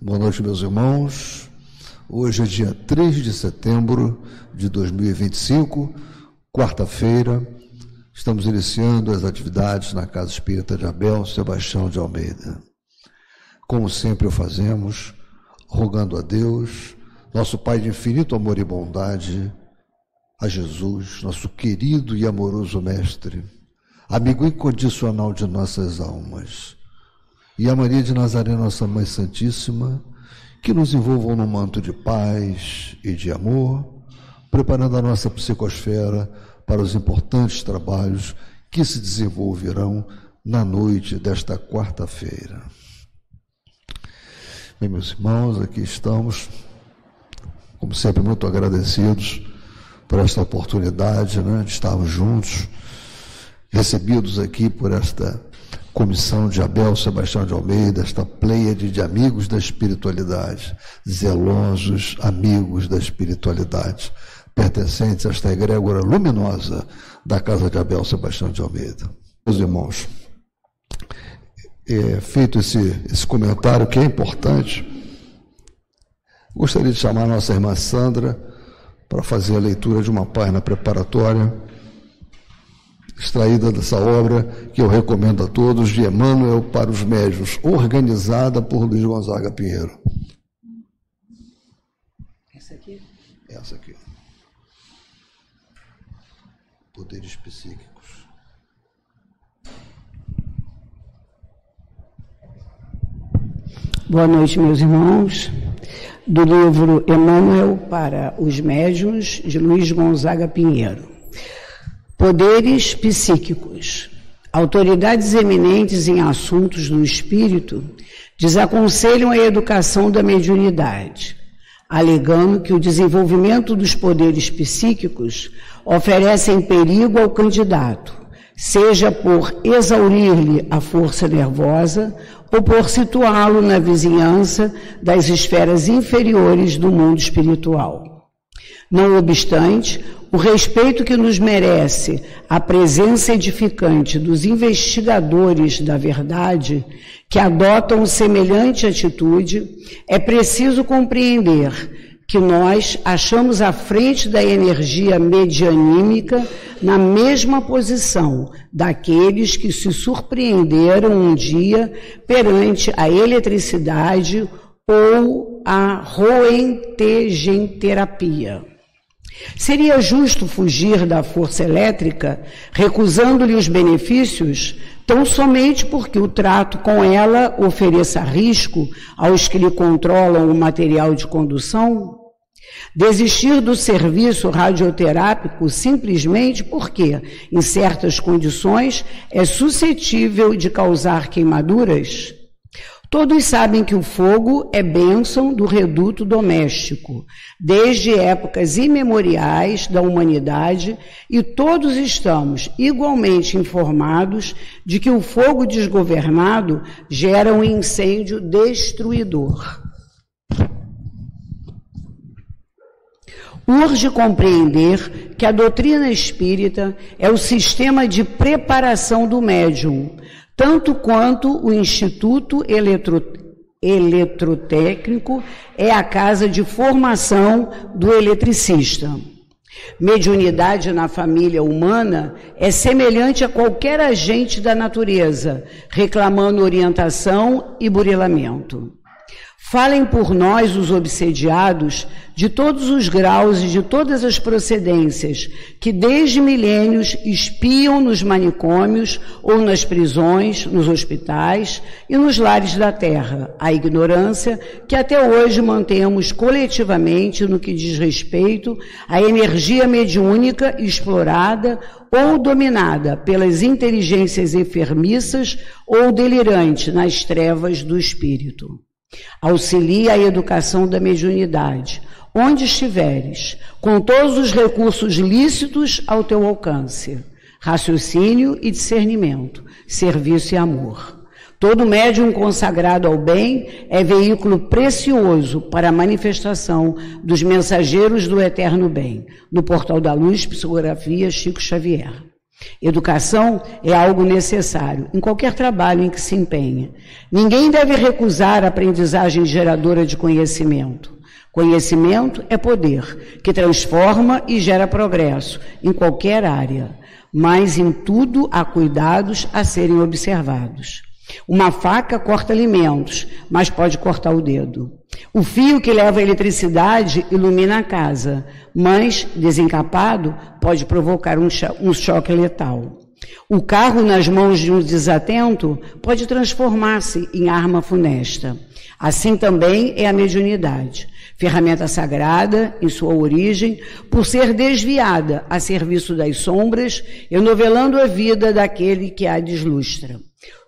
Boa noite, meus irmãos. Hoje é dia 3 de setembro de 2025, quarta-feira. Estamos iniciando as atividades na Casa Espírita de Abel Sebastião de Almeida. Como sempre o fazemos, rogando a Deus, nosso Pai de infinito amor e bondade, a Jesus, nosso querido e amoroso Mestre, amigo incondicional de nossas almas, e a Maria de Nazaré, nossa Mãe Santíssima, que nos envolvam no manto de paz e de amor, preparando a nossa psicosfera para os importantes trabalhos que se desenvolverão na noite desta quarta-feira. Bem, meus irmãos, aqui estamos, como sempre, muito agradecidos por esta oportunidade, de estarmos juntos, recebidos aqui por esta comissão de Abel Sebastião de Almeida, esta pleiade de amigos da espiritualidade, zelosos amigos da espiritualidade, pertencentes a esta egrégora luminosa da Casa de Abel Sebastião de Almeida. Meus irmãos, feito esse comentário que é importante, gostaria de chamar a nossa irmã Sandra para fazer a leitura de uma página preparatória extraída dessa obra que eu recomendo a todos, de Emmanuel para os Médiuns, organizada por Luiz Gonzaga Pinheiro. Essa aqui? Essa aqui. Poderes psíquicos. Boa noite, meus irmãos. Do livro Emmanuel para os Médiuns, de Luiz Gonzaga Pinheiro. Poderes psíquicos. Autoridades eminentes em assuntos do espírito desaconselham a educação da mediunidade, alegando que o desenvolvimento dos poderes psíquicos oferecem perigo ao candidato, seja por exaurir-lhe a força nervosa ou por situá-lo na vizinhança das esferas inferiores do mundo espiritual. Não obstante, o respeito que nos merece a presença edificante dos investigadores da verdade que adotam semelhante atitude, é preciso compreender que nós achamos à frente da energia medianímica na mesma posição daqueles que se surpreenderam um dia perante a eletricidade ou a roentgenterapia. Seria justo fugir da força elétrica, recusando-lhe os benefícios, tão somente porque o trato com ela ofereça risco aos que lhe controlam o material de condução? Desistir do serviço radioterápico simplesmente porque, em certas condições, é suscetível de causar queimaduras? Todos sabem que o fogo é bênção do reduto doméstico, desde épocas imemoriais da humanidade, e todos estamos igualmente informados de que o fogo desgovernado gera um incêndio destruidor. Urge compreender que a doutrina espírita é o sistema de preparação do médium, tanto quanto o Instituto Eletrotécnico é a casa de formação do eletricista. Mediunidade na família humana é semelhante a qualquer agente da natureza, reclamando orientação e burilamento. Falem por nós, os obsediados, de todos os graus e de todas as procedências, que desde milênios espiam nos manicômios ou nas prisões, nos hospitais e nos lares da terra, a ignorância que até hoje mantemos coletivamente no que diz respeito à energia mediúnica explorada ou dominada pelas inteligências enfermiças ou delirantes nas trevas do espírito. Auxilia a educação da mediunidade, onde estiveres, com todos os recursos lícitos ao teu alcance, raciocínio e discernimento, serviço e amor. Todo médium consagrado ao bem é veículo precioso para a manifestação dos mensageiros do eterno bem. No Portal da Luz, psicografia Chico Xavier. Educação é algo necessário em qualquer trabalho em que se empenha. Ninguém deve recusar a aprendizagem geradora de conhecimento. Conhecimento é poder, que transforma e gera progresso em qualquer área, mas em tudo há cuidados a serem observados. Uma faca corta alimentos, mas pode cortar o dedo. O fio que leva a eletricidade ilumina a casa, mas, desencapado, pode provocar um choque letal. O carro nas mãos de um desatento pode transformar-se em arma funesta. Assim também é a mediunidade, ferramenta sagrada em sua origem, por ser desviada a serviço das sombras, enovelando a vida daquele que a deslustra.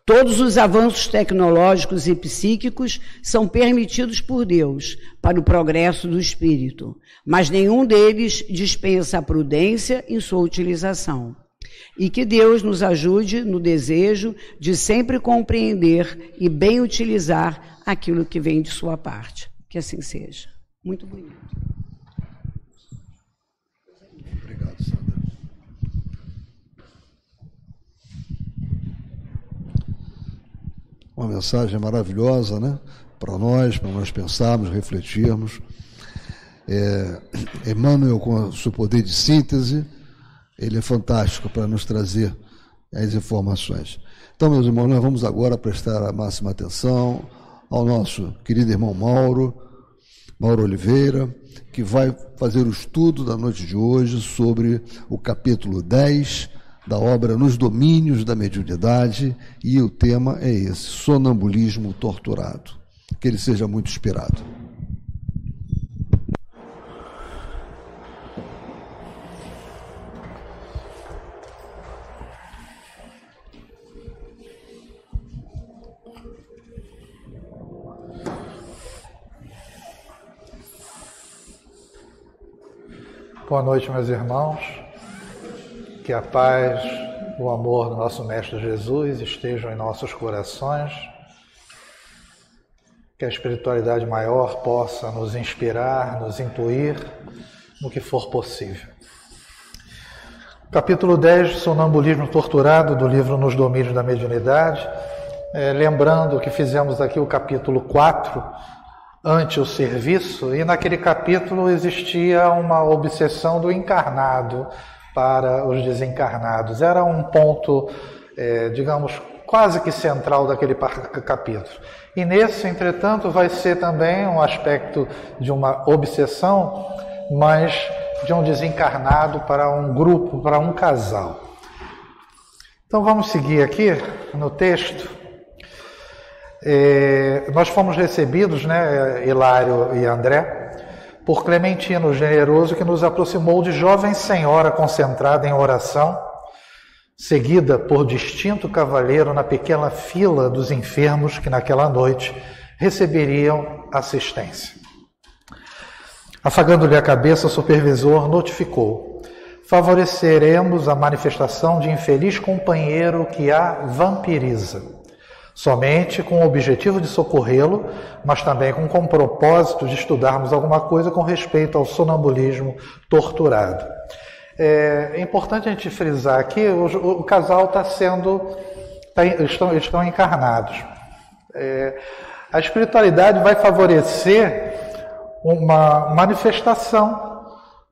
Todos os avanços tecnológicos e psíquicos são permitidos por Deus para o progresso do espírito, mas nenhum deles dispensa a prudência em sua utilização. E que Deus nos ajude no desejo de sempre compreender e bem utilizar aquilo que vem de sua parte. Que assim seja. Muito bonito. Obrigado, Sandra. Uma mensagem maravilhosa, né? Para nós pensarmos, refletirmos. Emmanuel, com o seu poder de síntese, ele é fantástico para nos trazer as informações. Então, meus irmãos, nós vamos agora prestar a máxima atenção ao nosso querido irmão Mauro Oliveira, que vai fazer o estudo da noite de hoje sobre o capítulo 10 da obra Nos Domínios da Mediunidade, e o tema é esse, sonambulismo torturado. Que ele seja muito inspirado. Boa noite, meus irmãos. Que a paz, o amor do nosso Mestre Jesus estejam em nossos corações. Que a espiritualidade maior possa nos inspirar, nos intuir no que for possível. Capítulo 10, Sonambulismo Torturado, do livro Nos Domínios da Mediunidade. Lembrando que fizemos aqui o capítulo 4, ante o serviço, e naquele capítulo existia uma obsessão do encarnado para os desencarnados. Era um ponto, digamos, quase que central daquele capítulo. E nesse, entretanto, vai ser também um aspecto de uma obsessão, mas de um desencarnado para um grupo, para um casal. Então vamos seguir aqui no texto. Nós fomos recebidos, né, Hilário e André, por Clementino Generoso, que nos aproximou de jovem senhora concentrada em oração, seguida por distinto cavalheiro na pequena fila dos enfermos que naquela noite receberiam assistência. Afagando-lhe a cabeça, o supervisor notificou: favoreceremos a manifestação de infeliz companheiro que a vampiriza, somente com o objetivo de socorrê-lo, mas também com o propósito de estudarmos alguma coisa com respeito ao sonambulismo torturado. É importante a gente frisar aqui, o casal estão encarnados. A espiritualidade vai favorecer uma manifestação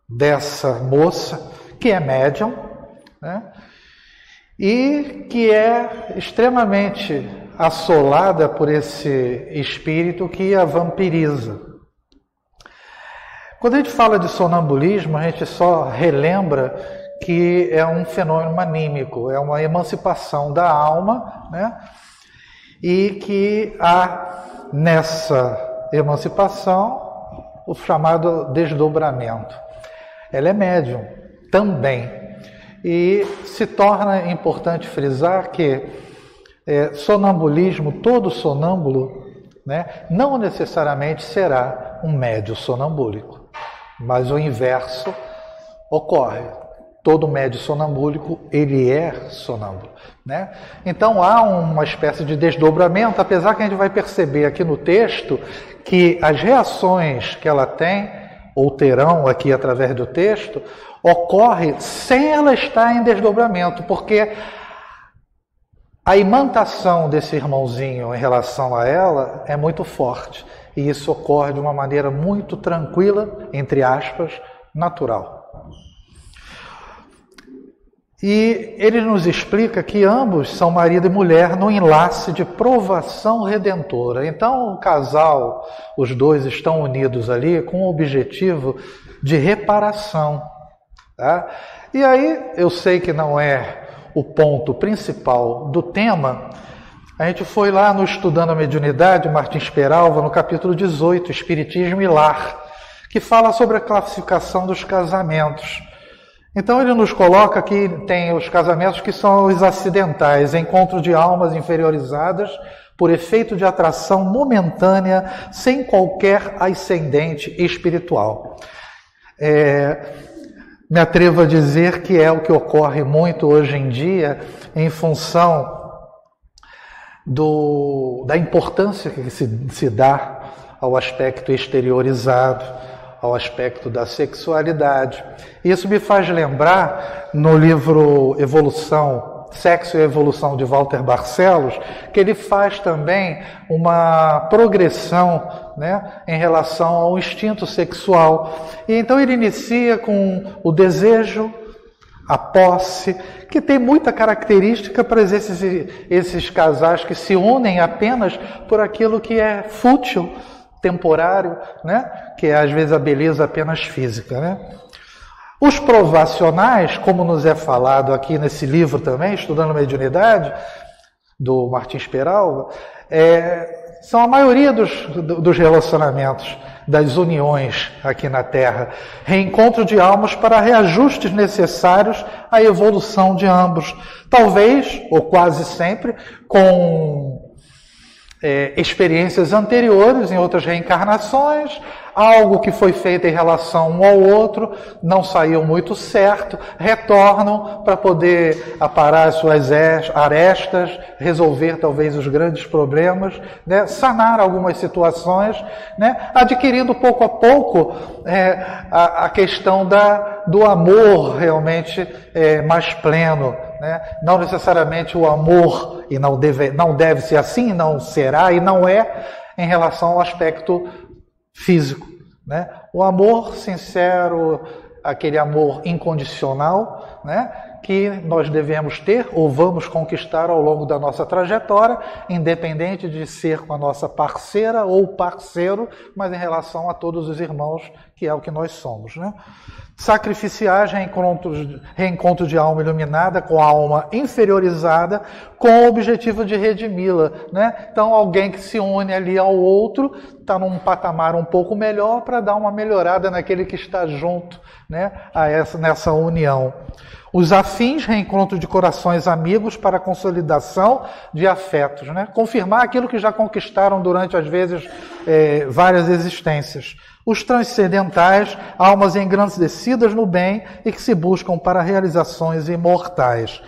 dessa moça, que é médium, né? E que é extremamente assolada por esse espírito que a vampiriza. Quando a gente fala de sonambulismo, a gente só relembra que é um fenômeno anímico, é uma emancipação da alma, né? E que há nessa emancipação o chamado desdobramento. Ela é médium também. E se torna importante frisar que sonambulismo, todo sonâmbulo, né, não necessariamente será um médium sonambúlico, mas o inverso ocorre. Todo médium sonambúlico, ele é sonâmbulo, né? Então há uma espécie de desdobramento, apesar que a gente vai perceber aqui no texto que as reações que ela tem ou terão aqui através do texto, ocorre sem ela estar em desdobramento, porque a imantação desse irmãozinho em relação a ela é muito forte. E isso ocorre de uma maneira muito tranquila, entre aspas, natural. E ele nos explica que ambos são marido e mulher no enlace de provação redentora. Então o casal, os dois estão unidos ali com o objetivo de reparação. Tá? E aí, eu sei que não é o ponto principal do tema, a gente foi lá no Estudando a Mediunidade, Martins Peralva, no capítulo 18, Espiritismo e Lar, que fala sobre a classificação dos casamentos. Então ele nos coloca que tem os casamentos que são os acidentais, encontro de almas inferiorizadas por efeito de atração momentânea, sem qualquer ascendente espiritual. Me atrevo a dizer que é o que ocorre muito hoje em dia em função da importância que se dá ao aspecto exteriorizado, ao aspecto da sexualidade. Isso me faz lembrar, no livro Evolução, Sexo e Evolução, de Walter Barcelos, que ele faz também uma progressão, né, em relação ao instinto sexual. E então ele inicia com o desejo, a posse, que tem muita característica para esses casais que se unem apenas por aquilo que é fútil, temporário, né? Que é às vezes a beleza apenas física, né? Os provacionais, como nos é falado aqui nesse livro também, Estudando a Mediunidade, do Martins Peralva, são a maioria dos relacionamentos, das uniões aqui na Terra. Reencontro de almas para reajustes necessários à evolução de ambos. Talvez, ou quase sempre, com experiências anteriores em outras reencarnações, algo que foi feito em relação um ao outro, não saiu muito certo, retornam para poder aparar as suas arestas, resolver talvez os grandes problemas, né? Sanar algumas situações, né? Adquirindo pouco a pouco a questão do amor realmente mais pleno, né? Não necessariamente o amor, e não deve ser assim, não será e não é em relação ao aspecto físico, né? O amor sincero, aquele amor incondicional, né, que nós devemos ter ou vamos conquistar ao longo da nossa trajetória, independente de ser com a nossa parceira ou parceiro, mas em relação a todos os irmãos, que é o que nós somos, né? Sacrificiais, reencontro de alma iluminada com a alma inferiorizada, com o objetivo de redimi-la, né? Então, alguém que se une ali ao outro, está num patamar um pouco melhor para dar uma melhorada naquele que está junto, né, nessa união. Os afins, reencontro de corações amigos para consolidação de afetos, né? Confirmar aquilo que já conquistaram durante, às vezes, várias existências. Os transcendentais, almas engrandecidas no bem e que se buscam para realizações imortais.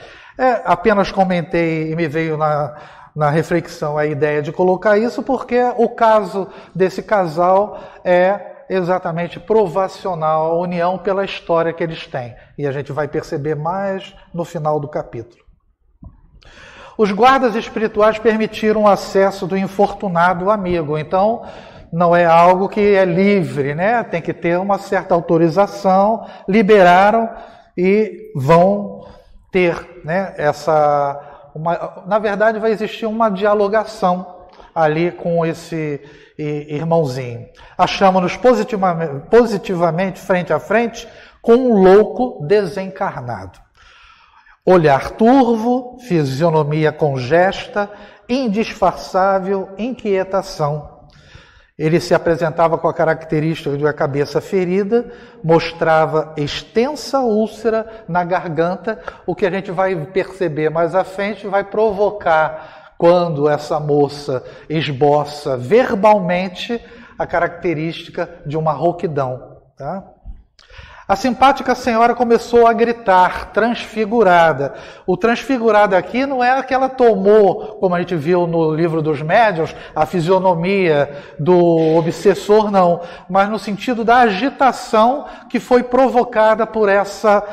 Apenas comentei e me veio na reflexão a ideia de colocar isso, porque o caso desse casal é exatamente provacional, a união pela história que eles têm. E a gente vai perceber mais no final do capítulo. Os guardas espirituais permitiram o acesso do infortunado amigo. Então, não é algo que é livre, né? Tem que ter uma certa autorização, liberaram e vão ter, né, na verdade, vai existir uma dialogação ali com esse irmãozinho. Achamos-nos positivamente frente a frente com um louco desencarnado. Olhar turvo, fisionomia congesta, indisfarçável inquietação. Ele se apresentava com a característica de uma cabeça ferida, mostrava extensa úlcera na garganta, o que a gente vai perceber mais à frente vai provocar, quando essa moça esboça verbalmente a característica de uma rouquidão. Tá? A simpática senhora começou a gritar, transfigurada. O transfigurada aqui não é que ela tomou, como a gente viu no livro dos médiuns, a fisionomia do obsessor, não. Mas no sentido da agitação que foi provocada por essa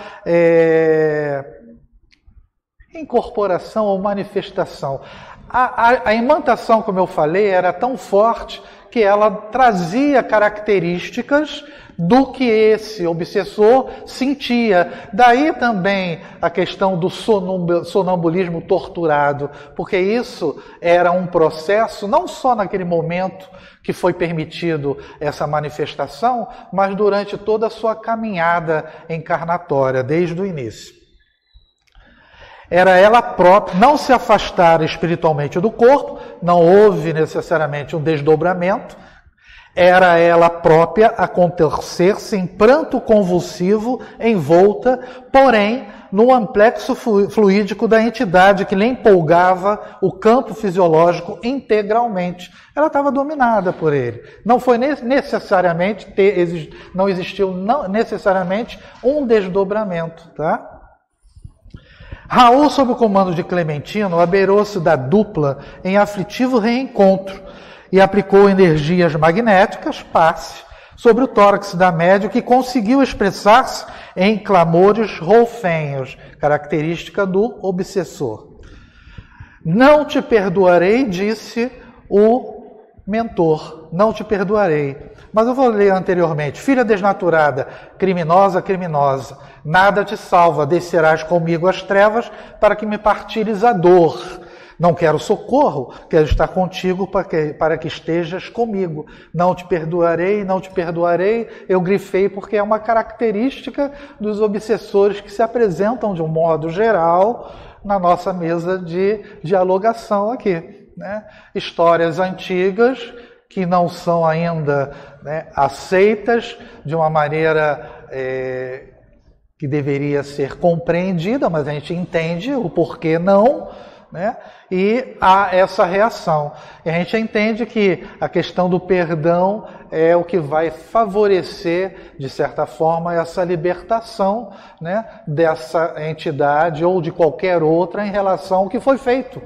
incorporação ou manifestação. A imantação, como eu falei, era tão forte que ela trazia características do que esse obsessor sentia. Daí também a questão do sonambulismo torturado, porque isso era um processo, não só naquele momento que foi permitido essa manifestação, mas durante toda a sua caminhada encarnatória, desde o início. Era ela própria, não se afastar espiritualmente do corpo, não houve necessariamente um desdobramento, era ela própria a contorcer-se em pranto convulsivo, envolta, porém, no amplexo fluídico da entidade que lhe empolgava o campo fisiológico integralmente. Ela estava dominada por ele. Não foi necessariamente, não existiu necessariamente um desdobramento, tá? Raul, sob o comando de Clementino, abeirou-se da dupla em aflitivo reencontro e aplicou energias magnéticas, passe, sobre o tórax da médium, que conseguiu expressar-se em clamores rolfenhos, característica do obsessor. Não te perdoarei, disse o mentor, não te perdoarei. Mas eu vou ler anteriormente. Filha desnaturada, criminosa, criminosa, nada te salva, descerás comigo às trevas para que me partilhes a dor. Não quero socorro, quero estar contigo para que estejas comigo. Não te perdoarei, não te perdoarei. Eu grifei porque é uma característica dos obsessores que se apresentam de um modo geral na nossa mesa de dialogação aqui, né? Histórias antigas que não são ainda, né, aceitas de uma maneira que deveria ser compreendida, mas a gente entende o porquê não, né? E há essa reação. E a gente entende que a questão do perdão é o que vai favorecer, de certa forma, essa libertação, né, dessa entidade ou de qualquer outra em relação ao que foi feito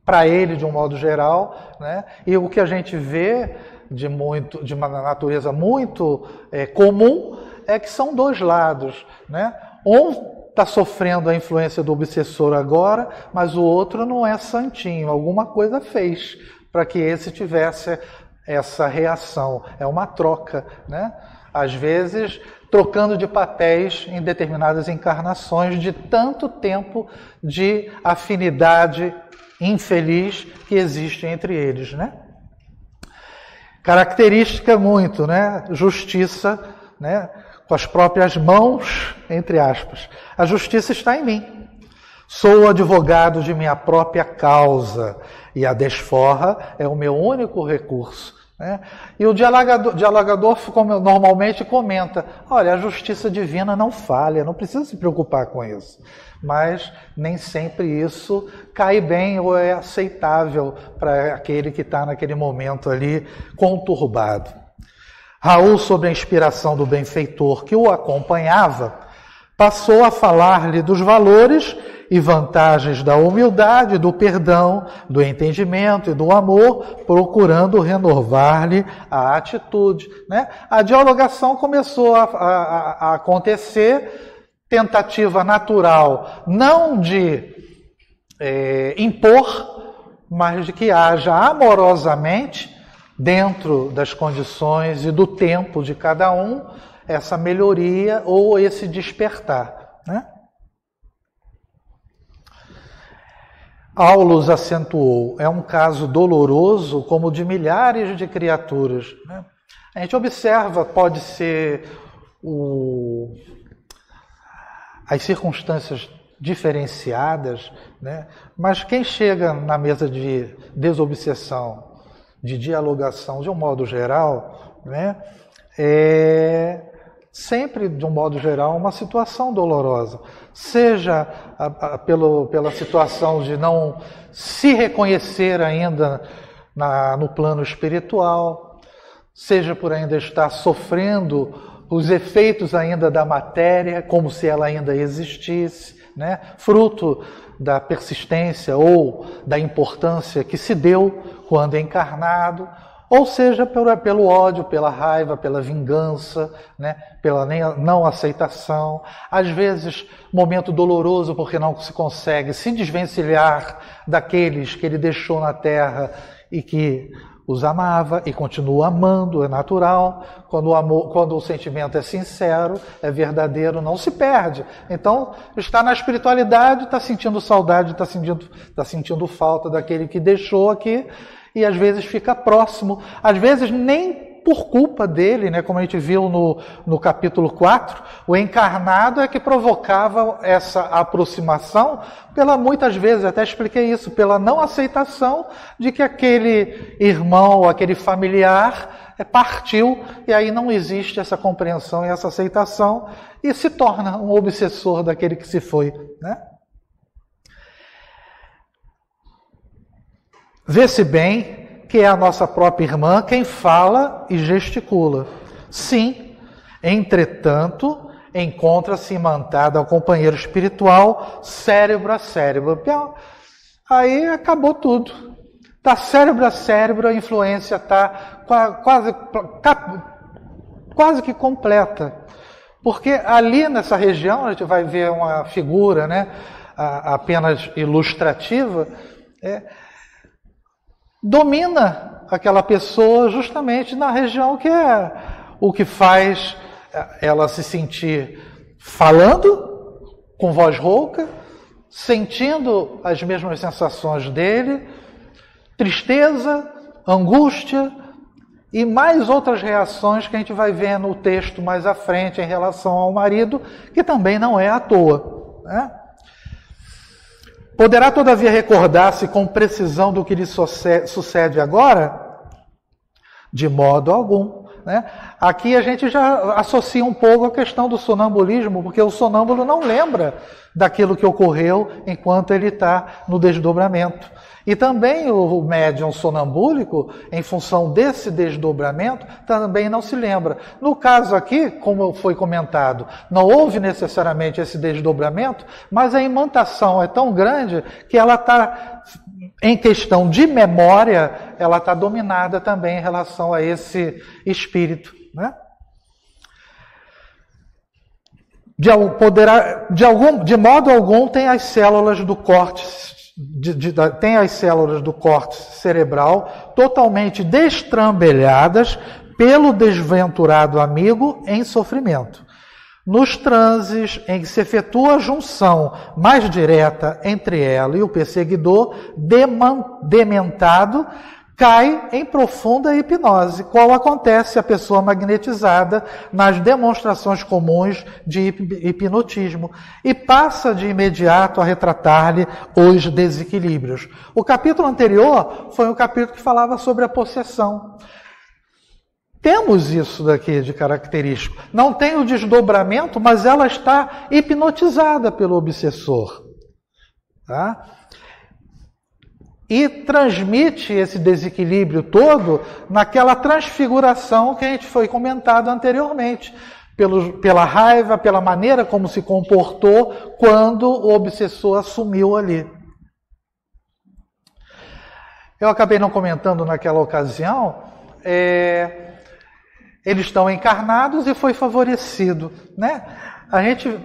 para ele, de um modo geral, né? E o que a gente vê de uma natureza muito comum é que são dois lados, né? Um está sofrendo a influência do obsessor agora, mas o outro não é santinho, alguma coisa fez para que esse tivesse essa reação. É uma troca, né? Às vezes trocando de papéis em determinadas encarnações de tanto tempo de afinidade infeliz que existe entre eles, né? Característica muito, né? Justiça, né? Com as próprias mãos, entre aspas. A justiça está em mim. Sou o advogado de minha própria causa e a desforra é o meu único recurso, né? E o dialogador, como normalmente comenta, olha, a justiça divina não falha, não precisa se preocupar com isso. Mas nem sempre isso cai bem ou é aceitável para aquele que está naquele momento ali conturbado. Raul, sob a inspiração do benfeitor que o acompanhava, passou a falar-lhe dos valores e vantagens da humildade, do perdão, do entendimento e do amor, procurando renovar-lhe a atitude, né? A dialogação começou a acontecer, tentativa natural, não de impor, mas de que haja amorosamente, dentro das condições e do tempo de cada um, essa melhoria ou esse despertar, né? Aulus acentuou, é um caso doloroso como o de milhares de criaturas, né? A gente observa, pode ser as circunstâncias diferenciadas, né? Mas quem chega na mesa de desobsessão, de dialogação de um modo geral, né, é sempre, de um modo geral, uma situação dolorosa. Seja pela situação de não se reconhecer ainda no plano espiritual, seja por ainda estar sofrendo os efeitos ainda da matéria, como se ela ainda existisse, né? Fruto da persistência ou da importância que se deu quando encarnado, ou seja, pelo ódio, pela raiva, pela vingança, né? Pela não aceitação, às vezes momento doloroso porque não se consegue se desvencilhar daqueles que ele deixou na terra e que os amava e continua amando, é natural. Quando o sentimento é sincero, é verdadeiro, não se perde. Então, está na espiritualidade, está sentindo saudade, está sentindo falta daquele que deixou aqui, e às vezes fica próximo, às vezes nem por culpa dele, né? Como a gente viu no capítulo 4, o encarnado é que provocava essa aproximação, muitas vezes, até expliquei isso, pela não aceitação de que aquele irmão, aquele familiar partiu, e aí não existe essa compreensão e essa aceitação, e se torna um obsessor daquele que se foi, né? Vê-se bem que é a nossa própria irmã quem fala e gesticula. Sim, entretanto, encontra-se imantada ao companheiro espiritual, cérebro a cérebro. Aí acabou tudo. Está cérebro a cérebro, a influência está quase que completa. Porque ali nessa região, a gente vai ver uma figura, né, apenas ilustrativa, domina aquela pessoa justamente na região que é o que faz ela se sentir falando com voz rouca, sentindo as mesmas sensações dele, tristeza, angústia e mais outras reações que a gente vai ver no texto mais à frente em relação ao marido, que também não é à toa, né? Poderá, todavia, recordar-se com precisão do que lhe sucede agora? De modo algum, né? Aqui a gente já associa um pouco a questão do sonambulismo, porque o sonâmbulo não lembra daquilo que ocorreu enquanto ele está no desdobramento. E também o médium sonambúlico, em função desse desdobramento, também não se lembra. No caso aqui, como foi comentado, não houve necessariamente esse desdobramento, mas a imantação é tão grande que ela está, em questão de memória, ela está dominada também em relação a esse espírito, né? De modo algum tem as células do córtex tem as células do córtex cerebral totalmente destrambelhadas pelo desventurado amigo em sofrimento. Nos transes em que se efetua a junção mais direta entre ela e o perseguidor, dementado, cai em profunda hipnose, qual acontece à pessoa magnetizada nas demonstrações comuns de hipnotismo, e passa de imediato a retratar-lhe os desequilíbrios. O capítulo anterior foi um capítulo que falava sobre a possessão. Temos isso daqui de característico. Não tem o desdobramento, mas ela está hipnotizada pelo obsessor, tá? E transmite esse desequilíbrio todo naquela transfiguração que a gente foi comentado anteriormente, pela raiva, pela maneira como se comportou quando o obsessor assumiu ali. Eu acabei não comentando naquela ocasião, eles estão encarnados e foi favorecido, né? A gente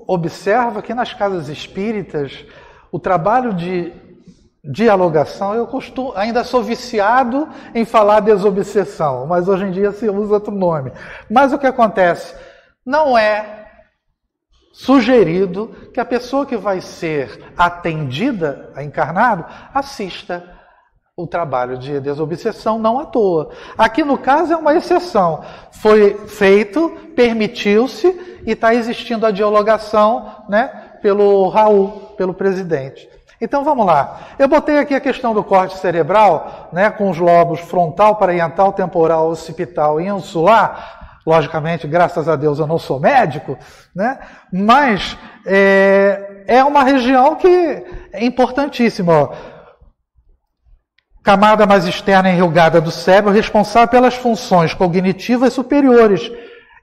observa que nas casas espíritas o trabalho de dialogação, ainda sou viciado em falar desobsessão, mas hoje em dia se usa outro nome. Mas o que acontece? Não é sugerido que a pessoa que vai ser atendida, a encarnado, assista o trabalho de desobsessão, não à toa. Aqui no caso é uma exceção. Foi feito, permitiu-se e está existindo a dialogação, né, pelo Raul, pelo presidente. Então vamos lá. Eu botei aqui a questão do corte cerebral, né, com os lobos frontal, parietal, temporal, occipital e insular. Logicamente, graças a Deus eu não sou médico, né, mas é uma região que é importantíssima. Ó. Camada mais externa enrugada do cérebro, responsável pelas funções cognitivas superiores.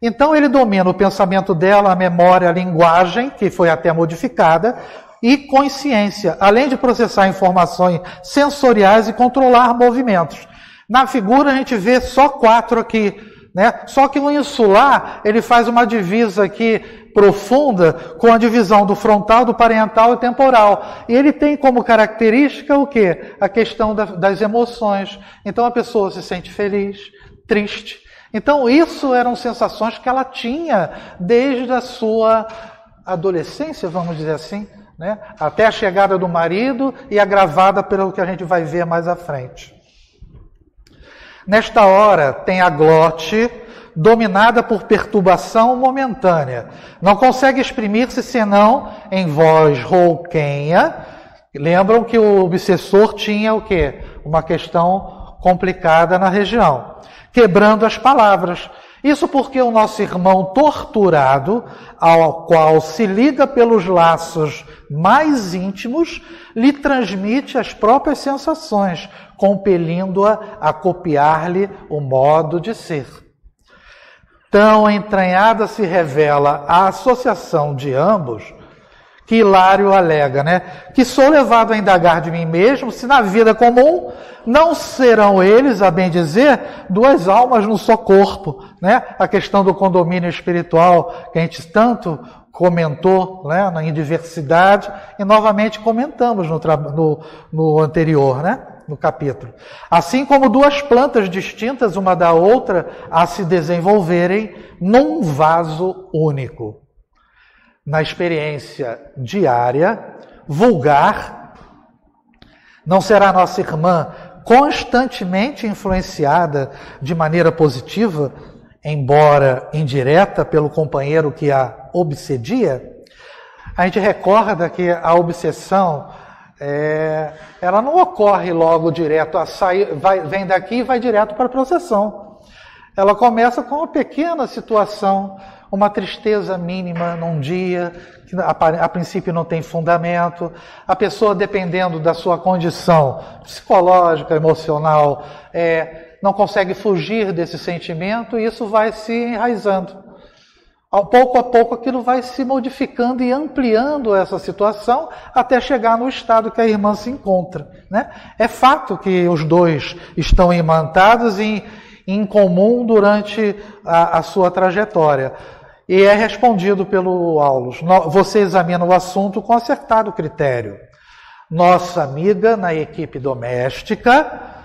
Então ele domina o pensamento dela, a memória, a linguagem, que foi até modificada, e consciência, além de processar informações sensoriais e controlar movimentos. Na figura a gente vê só 4 aqui, né? Só que o insular, ele faz uma divisa aqui profunda com a divisão do frontal, do parental e temporal. E ele tem como característica o quê? A questão das emoções. Então a pessoa se sente feliz, triste. Então isso eram sensações que ela tinha desde a sua adolescência, vamos dizer assim, né? Até a chegada do marido e agravada pelo que a gente vai ver mais à frente. Nesta hora tem a glote dominada por perturbação momentânea. Não consegue exprimir-se senão em voz rouquenha. Lembram que o obsessor tinha o quê? Uma questão complicada na região. Quebrando as palavras. Isso porque o nosso irmão torturado, ao qual se liga pelos laços mais íntimos, lhe transmite as próprias sensações, compelindo-a a copiar-lhe o modo de ser. Tão entranhada se revela a associação de ambos, que Hilário alega, né? Que sou levado a indagar de mim mesmo se na vida comum não serão eles, a bem dizer, 2 almas no só corpo, né? A questão do condomínio espiritual que a gente tanto comentou, né, em diversidade, e novamente comentamos no anterior, né, no capítulo. Assim como 2 plantas distintas uma da outra a se desenvolverem num vaso único. Na experiência diária, vulgar, não será nossa irmã constantemente influenciada de maneira positiva, embora indireta, pelo companheiro que a obsedia? A gente recorda que a obsessão, ela não ocorre logo direto, vem daqui e vai direto para a processão. Ela começa com uma pequena situação, uma tristeza mínima num dia, que a princípio não tem fundamento. A pessoa, dependendo da sua condição psicológica, emocional, não consegue fugir desse sentimento e isso vai se enraizando. Pouco a pouco aquilo vai se modificando e ampliando essa situação até chegar no estado que a irmã se encontra, né? É fato que os 2 estão imantados em comum durante a sua trajetória. E é respondido pelo Aulus. Você examina o assunto com acertado critério. Nossa amiga na equipe doméstica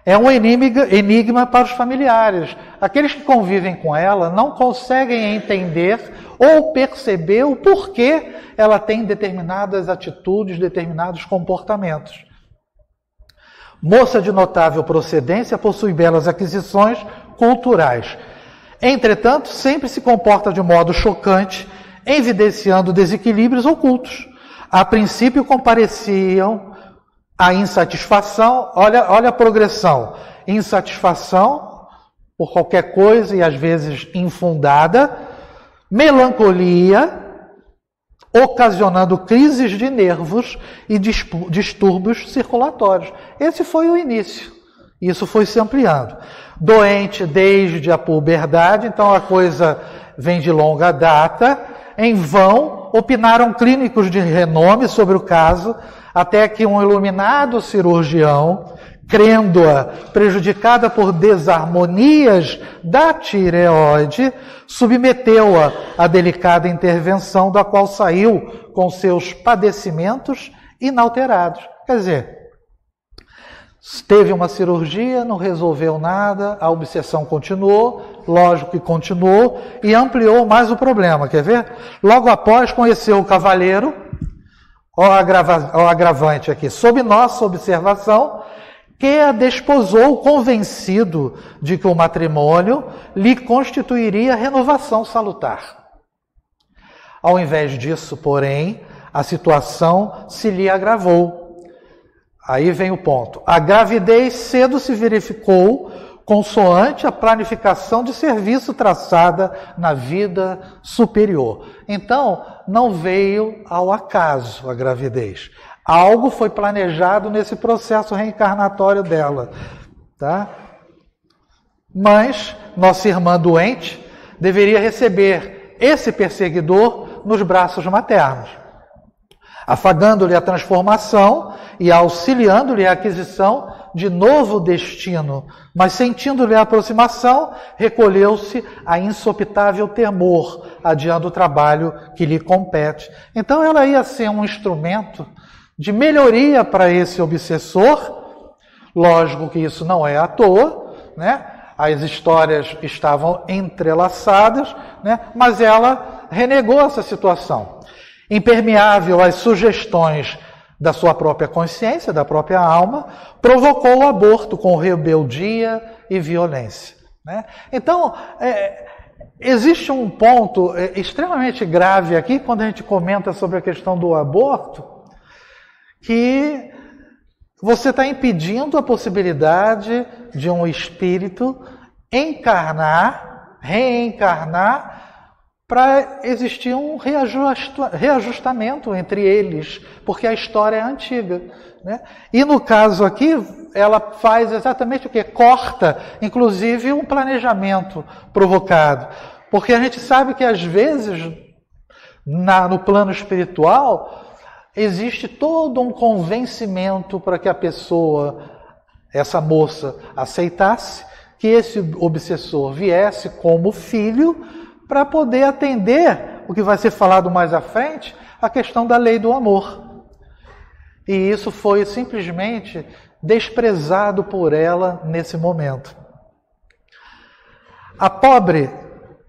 é um enigma para os familiares. Aqueles que convivem com ela não conseguem entender ou perceber o porquê ela tem determinadas atitudes, determinados comportamentos. Moça de notável procedência, possui belas aquisições culturais. Entretanto, sempre se comporta de modo chocante, evidenciando desequilíbrios ocultos. A princípio compareciam a insatisfação, olha a progressão, insatisfação por qualquer coisa e às vezes infundada, melancolia, ocasionando crises de nervos e distúrbios circulatórios. Esse foi o início. Isso foi se ampliando. Doente desde a puberdade, então a coisa vem de longa data. Em vão, opinaram clínicos de renome sobre o caso, até que um iluminado cirurgião, crendo-a prejudicada por desarmonias da tireoide, submeteu-a à delicada intervenção, da qual saiu com seus padecimentos inalterados. Quer dizer, teve uma cirurgia, não resolveu nada, a obsessão continuou, lógico que continuou, e ampliou mais o problema, quer ver? Logo após, conheceu o cavalheiro, ó agravante aqui, sob nossa observação, que a desposou convencido de que o matrimônio lhe constituiria renovação salutar. Ao invés disso, porém, a situação se lhe agravou. Aí vem o ponto. A gravidez cedo se verificou consoante a planificação de serviço traçada na vida superior. Então, não veio ao acaso a gravidez. Algo foi planejado nesse processo reencarnatório dela, tá? Mas nossa irmã doente deveria receber esse perseguidor nos braços maternos, afagando-lhe a transformação e auxiliando-lhe a aquisição de novo destino, mas sentindo-lhe a aproximação, recolheu-se a insopitável temor, adiando o trabalho que lhe compete. Então ela ia ser um instrumento de melhoria para esse obsessor. Lógico que isso não é à toa, né? As histórias estavam entrelaçadas, né? Mas ela renegou essa situação. Impermeável às sugestões da sua própria consciência, da própria alma, provocou o aborto com rebeldia e violência, né? Então, existe um ponto extremamente grave aqui, quando a gente comenta sobre a questão do aborto, que você está impedindo a possibilidade de um espírito reencarnar, para existir um reajustamento entre eles, porque a história é antiga, né? E no caso aqui, ela faz exatamente o quê? Corta, inclusive, um planejamento provocado. Porque a gente sabe que, às vezes, no plano espiritual, existe todo um convencimento para que a pessoa, essa moça, aceitasse que esse obsessor viesse como filho, para poder atender o que vai ser falado mais à frente, a questão da lei do amor. E isso foi simplesmente desprezado por ela nesse momento. A pobre,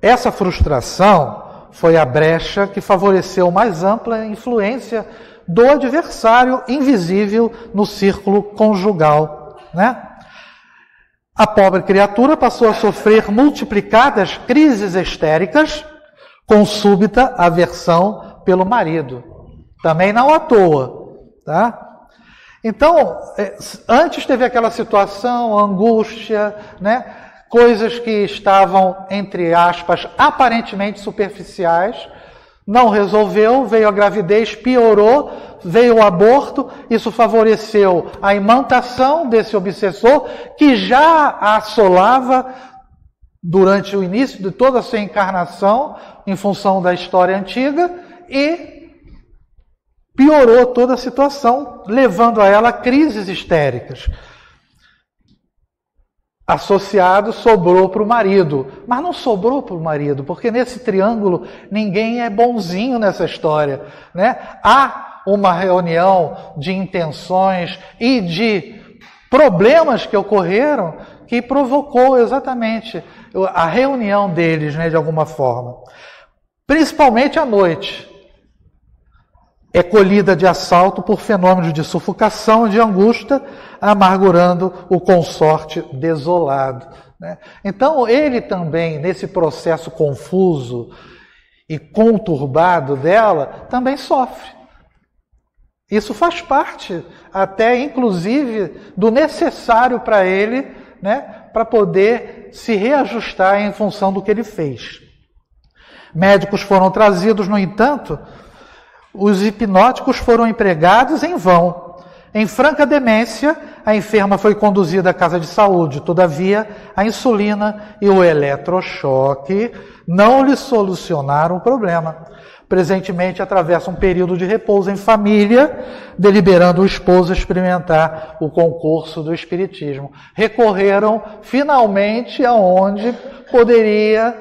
essa frustração foi a brecha que favoreceu mais ampla influência do adversário invisível no círculo conjugal, né? A pobre criatura passou a sofrer multiplicadas crises histéricas com súbita aversão pelo marido. Também não à toa, tá? Então, antes teve aquela situação, angústia, né? Coisas que estavam, entre aspas, aparentemente superficiais, não resolveu, veio a gravidez, piorou, veio o aborto, isso favoreceu a imantação desse obsessor, que já a assolava durante o início de toda a sua encarnação, em função da história antiga, e piorou toda a situação, levando a ela crises histéricas. Associado, sobrou para o marido. Mas não sobrou para o marido, porque nesse triângulo ninguém é bonzinho nessa história, né? Há uma reunião de intenções e de problemas que ocorreram que provocou exatamente a reunião deles, né, de alguma forma. Principalmente à noite. É colhida de assalto por fenômenos de sufocação e de angústia, amargurando o consorte desolado, né? Então, ele também, nesse processo confuso e conturbado dela, também sofre. Isso faz parte, até inclusive, do necessário para ele, né, para poder se reajustar em função do que ele fez. Médicos foram trazidos, no entanto, os hipnóticos foram empregados em vão. Em franca demência, a enferma foi conduzida à casa de saúde. Todavia, a insulina e o eletrochoque não lhe solucionaram o problema. Presentemente, atravessa um período de repouso em família, deliberando o esposo experimentar o concurso do espiritismo. Recorreram, finalmente, aonde poderia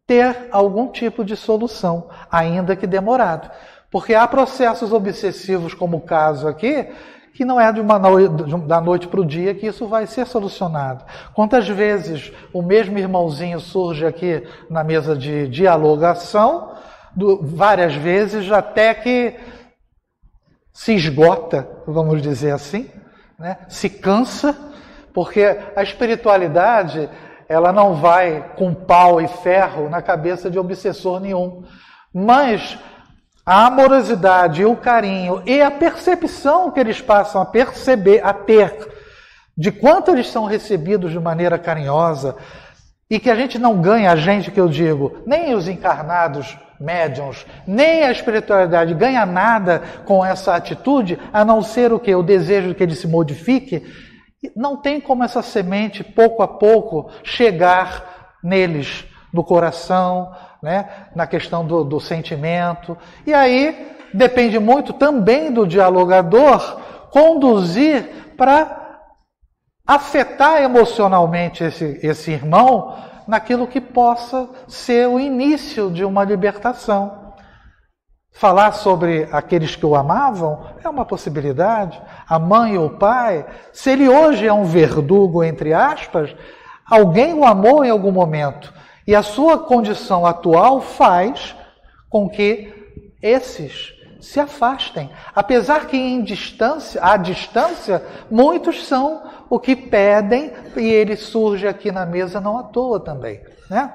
ter algum tipo de solução, ainda que demorado. Porque há processos obsessivos, como o caso aqui, que não é da noite para o dia que isso vai ser solucionado. Quantas vezes o mesmo irmãozinho surge aqui na mesa de dialogação, várias vezes até que se esgota, vamos dizer assim, né? Se cansa, porque a espiritualidade ela não vai com pau e ferro na cabeça de obsessor nenhum, mas a amorosidade, o carinho e a percepção que eles passam a perceber, a ter, de quanto eles são recebidos de maneira carinhosa, e que a gente não ganha, a gente que eu digo, nem os encarnados médiuns, nem a espiritualidade ganha nada com essa atitude, a não ser o quê? O desejo de que ele se modifique. Não tem como essa semente, pouco a pouco, chegar neles, no coração, né? Na questão do sentimento. E aí depende muito também do dialogador conduzir para afetar emocionalmente esse irmão naquilo que possa ser o início de uma libertação. Falar sobre aqueles que o amavam é uma possibilidade. A mãe ou o pai, se ele hoje é um verdugo, entre aspas, alguém o amou em algum momento. E a sua condição atual faz com que esses se afastem. Apesar que à distância, muitos são o que pedem, e ele surge aqui na mesa não à toa também, né?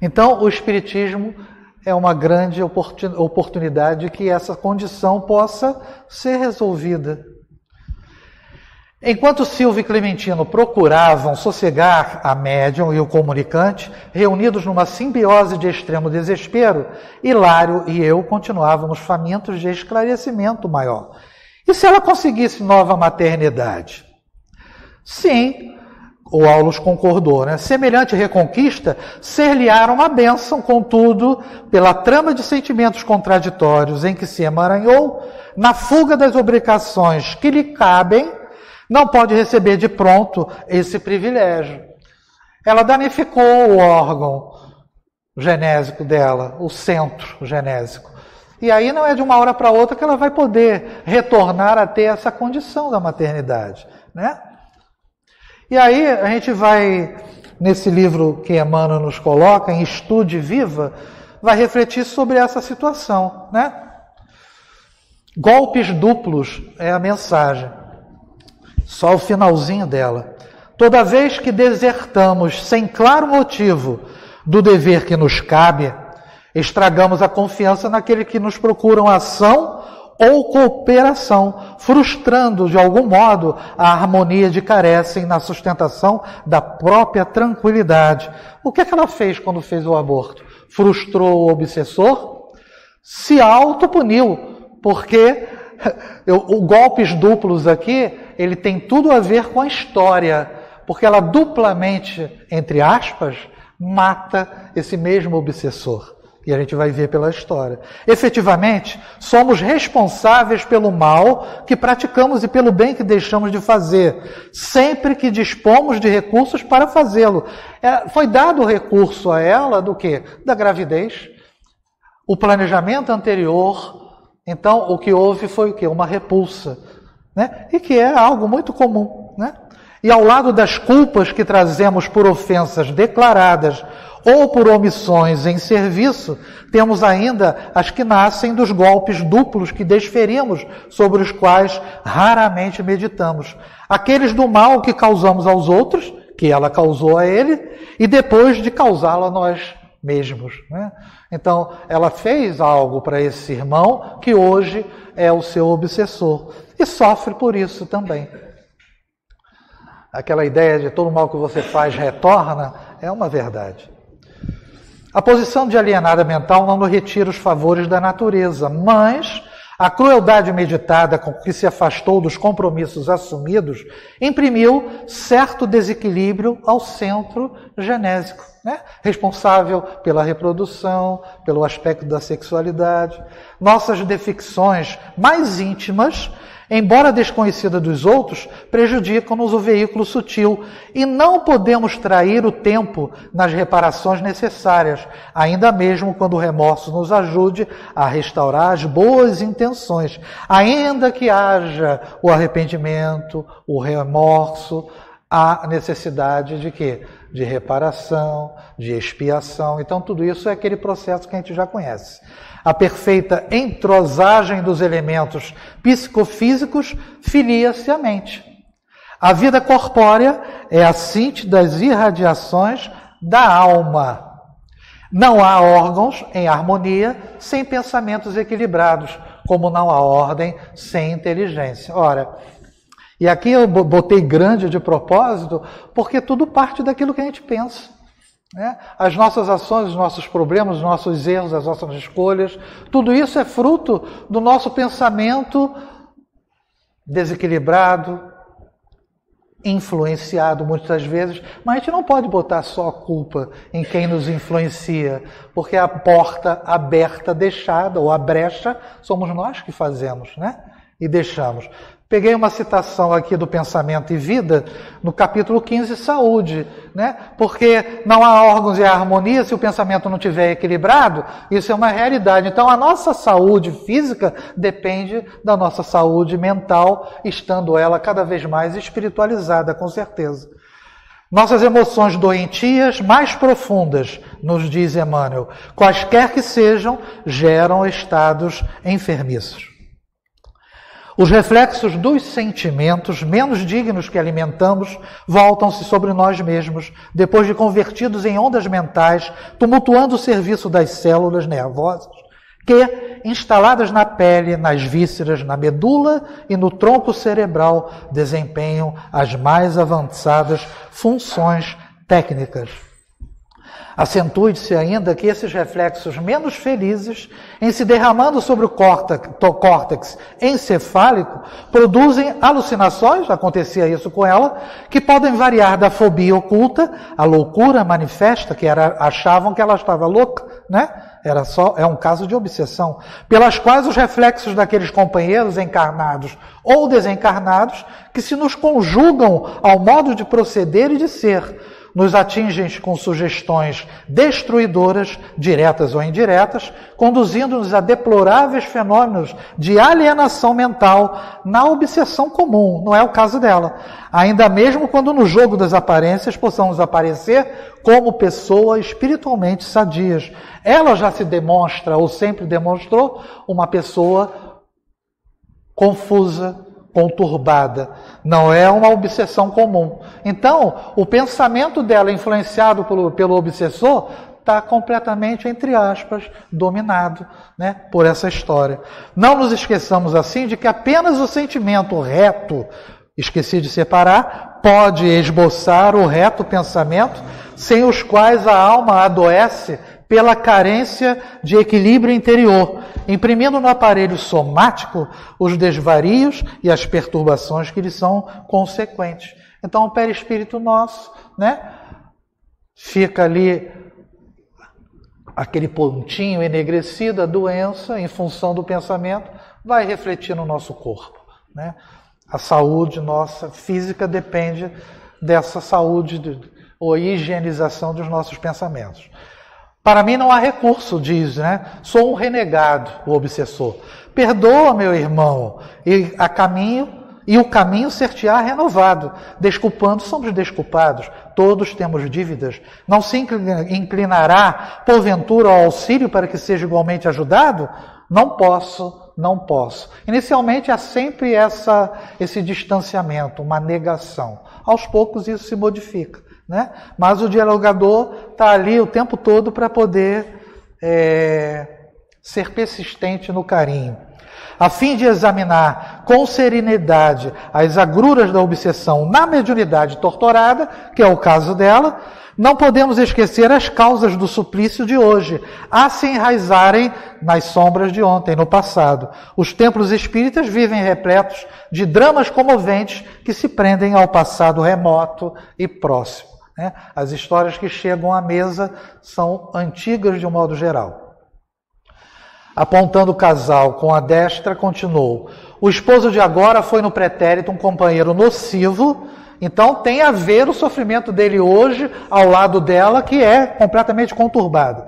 Então, o Espiritismo é uma grande oportunidade que essa condição possa ser resolvida. Enquanto Silvio e Clementino procuravam sossegar a médium e o comunicante, reunidos numa simbiose de extremo desespero, Hilário e eu continuávamos famintos de esclarecimento maior. E se ela conseguisse nova maternidade? Sim, o Aulus concordou, né? Semelhante reconquista ser-lhe-á uma bênção, contudo, pela trama de sentimentos contraditórios em que se emaranhou, na fuga das obrigações que lhe cabem, não pode receber de pronto esse privilégio. Ela danificou o órgão genésico dela, o centro genésico. E aí não é de uma hora para outra que ela vai poder retornar a ter essa condição da maternidade, né? E aí a gente vai, nesse livro que Emmanuel nos coloca, em Estude Viva, vai refletir sobre essa situação, né? Golpes duplos é a mensagem. Só o finalzinho dela. Toda vez que desertamos sem claro motivo do dever que nos cabe, estragamos a confiança naquele que nos procuram ação ou cooperação, frustrando de algum modo a harmonia de carecem na sustentação da própria tranquilidade. O que é que ela fez quando fez o aborto? Frustrou o obsessor? Se autopuniu, porque o golpes duplos aqui, ele tem tudo a ver com a história, porque ela duplamente, entre aspas, mata esse mesmo obsessor. E a gente vai ver pela história. Efetivamente, somos responsáveis pelo mal que praticamos e pelo bem que deixamos de fazer, sempre que dispomos de recursos para fazê-lo. Foi dado o recurso a ela do quê? Da gravidez. O planejamento anterior. Então, o que houve foi o quê? Uma repulsa, né? E que é algo muito comum, né? E ao lado das culpas que trazemos por ofensas declaradas ou por omissões em serviço, temos ainda as que nascem dos golpes duplos que desferimos, sobre os quais raramente meditamos. Aqueles do mal que causamos aos outros, que ela causou a ele, e depois de causá-lo a nós mesmos, né? Então, ela fez algo para esse irmão que hoje é o seu obsessor e sofre por isso também. Aquela ideia de todo mal que você faz retorna é uma verdade. A posição de alienada mental não nos retira os favores da natureza, mas a crueldade meditada com que se afastou dos compromissos assumidos imprimiu certo desequilíbrio ao centro genésico, né? Responsável pela reprodução, pelo aspecto da sexualidade. Nossas defecções mais íntimas, embora desconhecida dos outros, prejudicam-nos o veículo sutil e não podemos trair o tempo nas reparações necessárias, ainda mesmo quando o remorso nos ajude a restaurar as boas intenções, ainda que haja o arrependimento, o remorso, a necessidade de quê? De reparação, de expiação. Então tudo isso é aquele processo que a gente já conhece. A perfeita entrosagem dos elementos psicofísicos filia-se à mente. A vida corpórea é a síntese das irradiações da alma. Não há órgãos em harmonia sem pensamentos equilibrados, como não há ordem sem inteligência. Ora, e aqui eu botei grande de propósito, porque tudo parte daquilo que a gente pensa. Né? As nossas ações, os nossos problemas, os nossos erros, as nossas escolhas, tudo isso é fruto do nosso pensamento desequilibrado, influenciado muitas vezes, mas a gente não pode botar só a culpa em quem nos influencia, porque a porta aberta, deixada, ou a brecha, somos nós que fazemos, né? E deixamos. Peguei uma citação aqui do Pensamento e Vida, no capítulo 15, Saúde, né? Porque não há órgãos e harmonia se o pensamento não estiver equilibrado, isso é uma realidade. Então a nossa saúde física depende da nossa saúde mental, estando ela cada vez mais espiritualizada, com certeza. Nossas emoções doentias mais profundas, nos diz Emmanuel, quaisquer que sejam, geram estados enfermiços. Os reflexos dos sentimentos menos dignos que alimentamos voltam-se sobre nós mesmos, depois de convertidos em ondas mentais, tumultuando o serviço das células nervosas, que, instaladas na pele, nas vísceras, na medula e no tronco cerebral, desempenham as mais avançadas funções técnicas. Acentue-se ainda que esses reflexos menos felizes, em se derramando sobre o córtex encefálico, produzem alucinações, acontecia isso com ela, que podem variar da fobia oculta, a loucura manifesta, achavam que ela estava louca, né? É um caso de obsessão, pelas quais os reflexos daqueles companheiros encarnados ou desencarnados, que se nos conjugam ao modo de proceder e de ser, nos atingem com sugestões destruidoras, diretas ou indiretas, conduzindo-nos a deploráveis fenômenos de alienação mental na obsessão comum. Não é o caso dela. Ainda mesmo quando no jogo das aparências possamos aparecer como pessoas espiritualmente sadias. Ela já se demonstra, ou sempre demonstrou, uma pessoa confusa, conturbada. Não é uma obsessão comum. Então, o pensamento dela, influenciado pelo obsessor, está completamente, entre aspas, dominado, né, por essa história. Não nos esqueçamos, assim, de que apenas o sentimento reto, esqueci de separar, pode esboçar o reto pensamento, sem os quais a alma adoece pela carência de equilíbrio interior, imprimindo no aparelho somático os desvarios e as perturbações que lhe são consequentes. Então o perispírito nosso, né, fica ali aquele pontinho enegrecido, a doença, em função do pensamento, vai refletir no nosso corpo, né? A saúde nossa física depende dessa saúde ou higienização dos nossos pensamentos. Para mim não há recurso, diz, né? Sou um renegado, o obsessor. Perdoa, meu irmão, e o caminho ser-te-á renovado. Desculpando, somos desculpados. Todos temos dívidas. Não se inclinará, porventura, ao auxílio para que seja igualmente ajudado? Não posso. Inicialmente há sempre esse distanciamento, uma negação. Aos poucos isso se modifica, né? Mas o dialogador está ali o tempo todo para poder ser persistente no carinho. A fim de examinar com serenidade as agruras da obsessão na mediunidade torturada, que é o caso dela, não podemos esquecer as causas do suplício de hoje, a se enraizarem nas sombras de ontem, no passado. Os templos espíritas vivem repletos de dramas comoventes que se prendem ao passado remoto e próximo, né? As histórias que chegam à mesa são antigas de um modo geral. Apontando o casal com a destra, continuou. O esposo de agora foi no pretérito um companheiro nocivo. Então tem a ver o sofrimento dele hoje ao lado dela, que é completamente conturbado.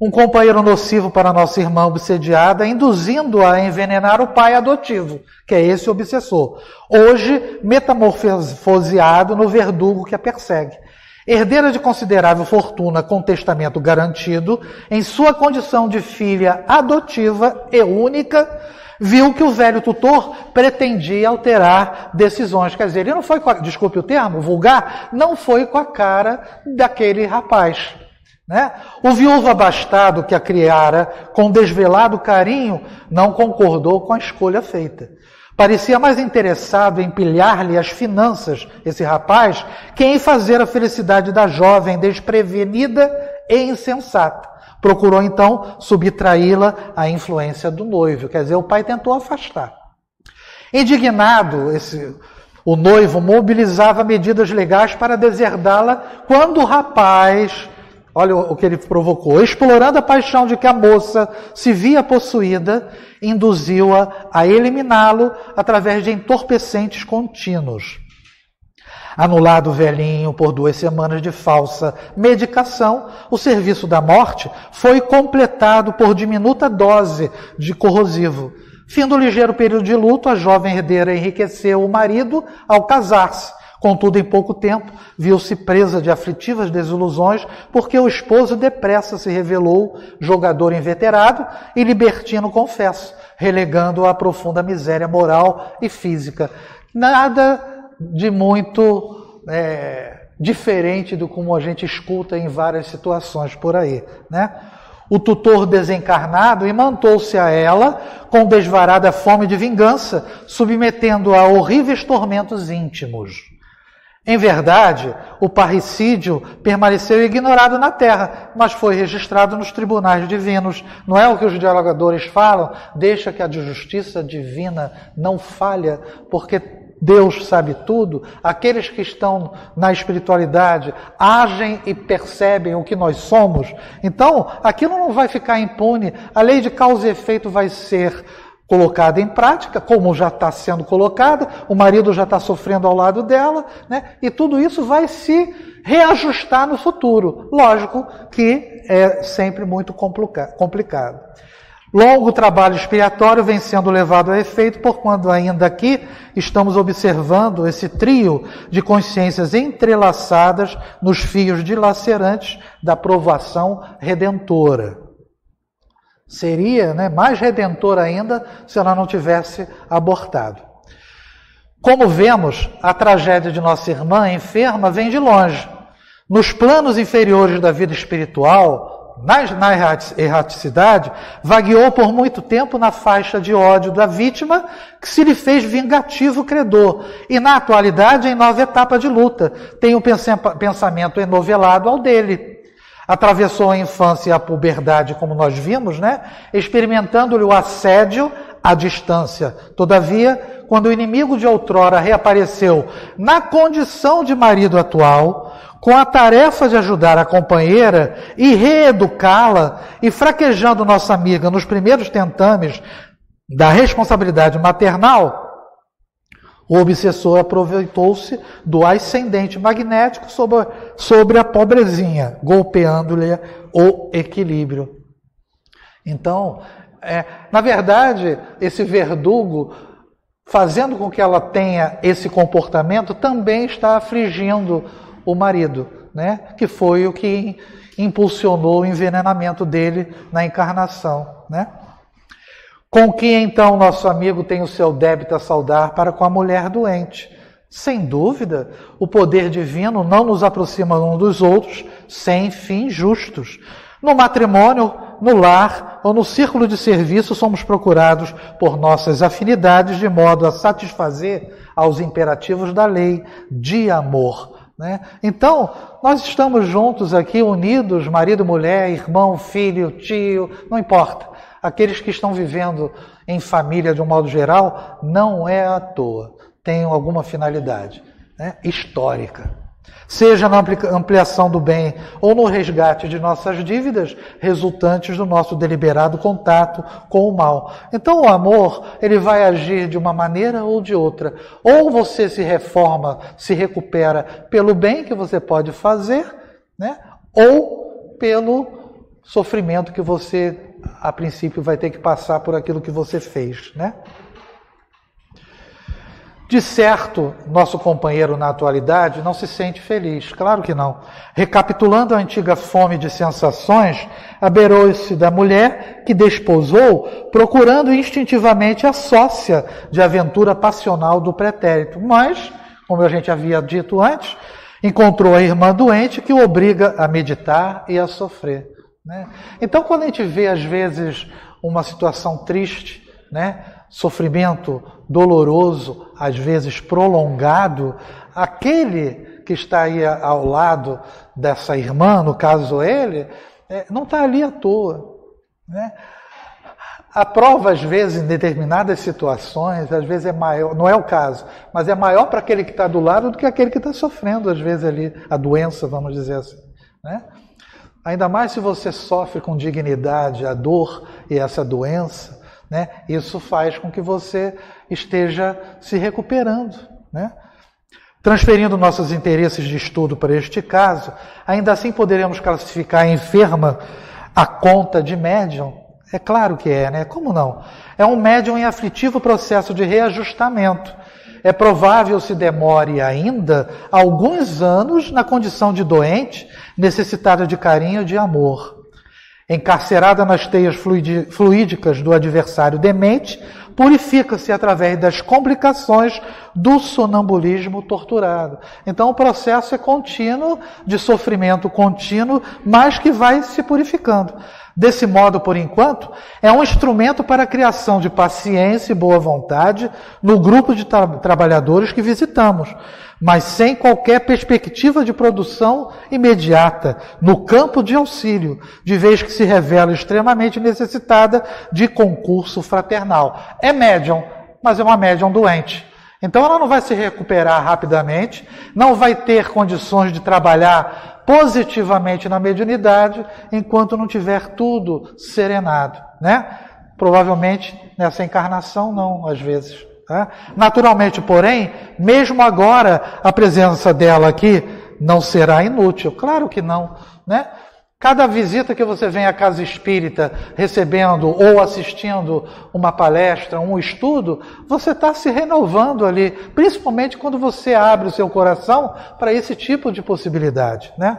Um companheiro nocivo para nossa irmã obsediada, induzindo-a a envenenar o pai adotivo, que é esse obsessor. Hoje metamorfoseado no verdugo que a persegue. Herdeira de considerável fortuna com testamento garantido, em sua condição de filha adotiva e única, viu que o velho tutor pretendia alterar decisões. Quer dizer, ele não foi com desculpe o termo, vulgar, não foi com a cara daquele rapaz, né? O viúvo abastado que a criara com desvelado carinho não concordou com a escolha feita. Parecia mais interessado em pilhar-lhe as finanças, esse rapaz, que em fazer a felicidade da jovem desprevenida e insensata. Procurou, então, subtraí-la à influência do noivo. Quer dizer, o pai tentou afastar. Indignado, O noivo mobilizava medidas legais para deserdá-la quando o rapaz, olha o que ele provocou, explorando a paixão de que a moça se via possuída, induziu-a a eliminá-lo através de entorpecentes contínuos. Anulado o velhinho por 2 semanas de falsa medicação, o serviço da morte foi completado por diminuta dose de corrosivo. Fim do ligeiro período de luto, a jovem herdeira enriqueceu o marido ao casar-se. Contudo, em pouco tempo, viu-se presa de aflitivas desilusões, porque o esposo depressa se revelou jogador inveterado e libertino confesso, relegando-a à profunda miséria moral e física. Nada de muito diferente do como a gente escuta em várias situações por aí, né? O tutor desencarnado imantou-se a ela com desvarada fome de vingança, submetendo-a a horríveis tormentos íntimos. Em verdade, o parricídio permaneceu ignorado na terra, mas foi registrado nos tribunais divinos. Não é o que os dialogadores falam? Deixa que a justiça divina não falha, porque Deus sabe tudo. Aqueles que estão na espiritualidade agem e percebem o que nós somos. Então, aquilo não vai ficar impune. A lei de causa e efeito vai ser colocada em prática, como já está sendo colocada, o marido já está sofrendo ao lado dela, né? E tudo isso vai se reajustar no futuro. Lógico que é sempre muito complicado. Longo trabalho expiatório vem sendo levado a efeito, porquanto ainda aqui estamos observando esse trio de consciências entrelaçadas nos fios dilacerantes da provação redentora. Seria, mais redentor ainda se ela não tivesse abortado. Como vemos, a tragédia de nossa irmã enferma vem de longe. Nos planos inferiores da vida espiritual, na erraticidade, vagueou por muito tempo na faixa de ódio da vítima, que se lhe fez vingativo credor. E na atualidade, em nova etapa de luta, tem um pensamento enovelado ao dele. Atravessou a infância e a puberdade, como nós vimos, experimentando-lhe o assédio à distância. Todavia, quando o inimigo de outrora reapareceu na condição de marido atual, com a tarefa de ajudar a companheira e reeducá-la, e fraquejando nossa amiga nos primeiros tentames da responsabilidade maternal, o obsessor aproveitou-se do ascendente magnético sobre a pobrezinha, golpeando-lhe o equilíbrio. Então, na verdade, esse verdugo, fazendo com que ela tenha esse comportamento, também está afligindo o marido, que foi o que impulsionou o envenenamento dele na encarnação, Com que então nosso amigo tem o seu débito a saldar para com a mulher doente? Sem dúvida, o poder divino não nos aproxima uns dos outros sem fins justos. No matrimônio, no lar ou no círculo de serviço somos procurados por nossas afinidades de modo a satisfazer aos imperativos da lei de amor. Então, nós estamos juntos aqui, unidos, marido, mulher, irmão, filho, tio, não importa. Aqueles que estão vivendo em família de um modo geral, não é à toa. Tem alguma finalidade histórica. Seja na ampliação do bem ou no resgate de nossas dívidas, resultantes do nosso deliberado contato com o mal. Então o amor, ele vai agir de uma maneira ou de outra. Ou você se reforma, se recupera pelo bem que você pode fazer, ou pelo sofrimento que você, a princípio, vai ter que passar por aquilo que você fez, De certo, nosso companheiro na atualidade não se sente feliz, claro que não. Recapitulando a antiga fome de sensações, abeirou-se da mulher que desposou, procurando instintivamente a sócia de aventura passional do pretérito. Mas, como a gente havia dito antes, encontrou a irmã doente que o obriga a meditar e a sofrer. Então, quando a gente vê, às vezes, uma situação triste, sofrimento doloroso, às vezes prolongado, aquele que está aí ao lado dessa irmã, no caso ele, não está ali à toa. A prova, às vezes, em determinadas situações, às vezes é maior, não é o caso, mas é maior para aquele que está do lado do que aquele que está sofrendo, às vezes, ali, a doença, vamos dizer assim, né? Ainda mais se você sofre com dignidade a dor e essa doença, né? Isso faz com que você esteja se recuperando, né? Transferindo nossos interesses de estudo para este caso, ainda assim poderemos classificar a enferma a conta de médium. É claro que é, né? Como não? É um médium em aflitivo processo de reajustamento. É provável se demore ainda alguns anos na condição de doente, necessitada de carinho e de amor. Encarcerada nas teias fluídicas do adversário demente, purifica-se através das complicações do sonambulismo torturado. Então o processo é contínuo, de sofrimento contínuo, mas que vai se purificando. Desse modo, por enquanto, é um instrumento para a criação de paciência e boa vontade no grupo de trabalhadores que visitamos, mas sem qualquer perspectiva de produção imediata no campo de auxílio, de vez que se revela extremamente necessitada de concurso fraternal. É médium, mas é uma médium doente. Então ela não vai se recuperar rapidamente, não vai ter condições de trabalhar positivamente na mediunidade enquanto não tiver tudo serenado, né? Provavelmente nessa encarnação não, às vezes. Né? Naturalmente, porém, mesmo agora a presença dela aqui não será inútil. Claro que não, né? Cada visita que você vem à casa espírita recebendo ou assistindo uma palestra, um estudo, você está se renovando ali, principalmente quando você abre o seu coração para esse tipo de possibilidade, né?